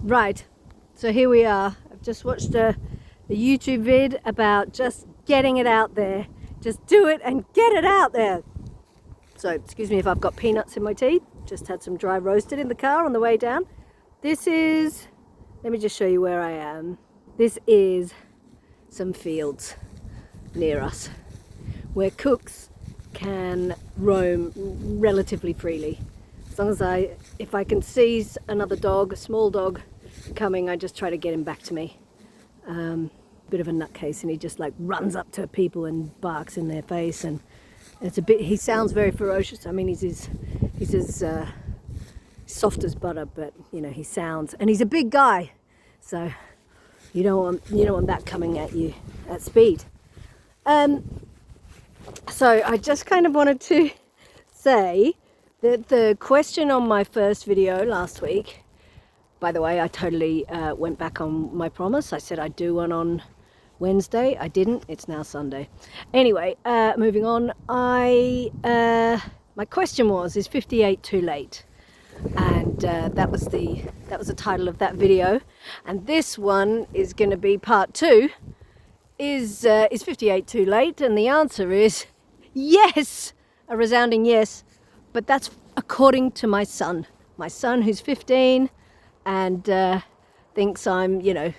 Right, so here we are. I've just watched a YouTube vid about just getting it out there. Just do it and get it out there. So excuse me if I've got peanuts in my teeth. Just had some dry roasted in the car on the way down. This is, let me just show you where I am. This is some fields near us where cooks can roam relatively freely. As long as if I can see another dog, a small dog coming, I just try to get him back to me. Bit of a nutcase, and he just like runs up to people and barks in their face, and it's a bit, he sounds very ferocious. I mean, he's as soft as butter, but you know, he sounds, and he's a big guy, so you don't want that coming at you at speed. So I just kind of wanted to say that the question on my first video last week, by the way, I totally went back on my promise. I said I'd do one on Wednesday. I didn't. It's now Sunday. Anyway, moving on. My question was, is 58 too late? And that was the title of that video. And this one is going to be part 2. Is 58 too late? And the answer is yes, a resounding yes. But that's according to my son. My son, who's 15. And thinks I'm, you know,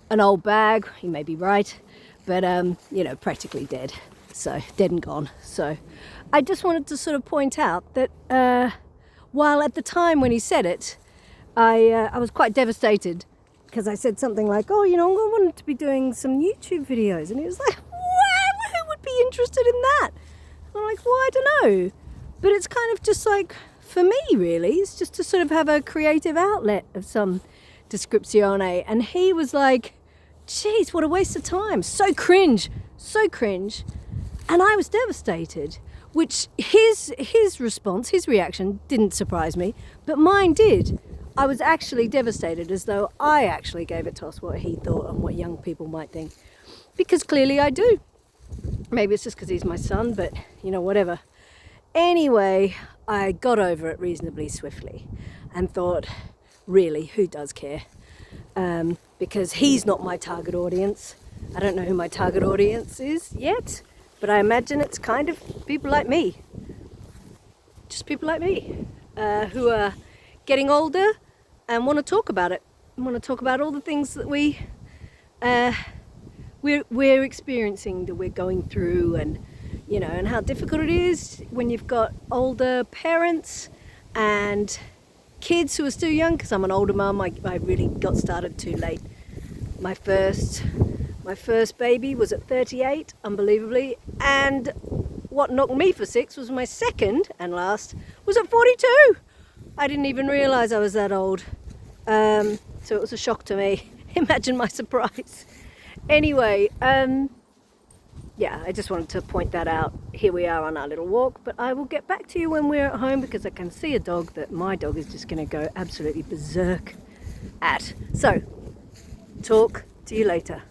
an old bag. He may be right, but you know, practically dead. So dead and gone. So I just wanted to sort of point out that while at the time when he said it, I was quite devastated, because I said something like, oh, you know, I wanted to be doing some YouTube videos, and he was like, wow, who would be interested in that? And I'm like, well, I don't know, but it's kind of just like, for me, really, it's just to sort of have a creative outlet of some descripzione. And he was like, geez, what a waste of time. So cringe. And I was devastated, which his response, his reaction didn't surprise me, but mine did. I was actually devastated, as though I actually gave a toss what he thought and what young people might think. Because clearly I do. Maybe it's just because he's my son, but, you know, whatever. Anyway, I got over it reasonably swiftly and thought, really, who does care? Because he's not my target audience. I don't know who my target audience is yet, but I imagine it's kind of people like me. Just people like me who are getting older and want to talk about it. Want to talk about all the things that we're experiencing, that we're going through, and you know, and how difficult it is when you've got older parents and kids who are still young, because I'm an older mum. I really got started too late. My first baby was at 38, unbelievably, and what knocked me for 6 was my second and last was at 42. I didn't even realise I was that old, so it was a shock to me. Imagine my surprise. Anyway, yeah, I just wanted to point that out. Here we are on our little walk, but I will get back to you when we're at home, because I can see a dog that my dog is just going to go absolutely berserk at. So, talk to you later.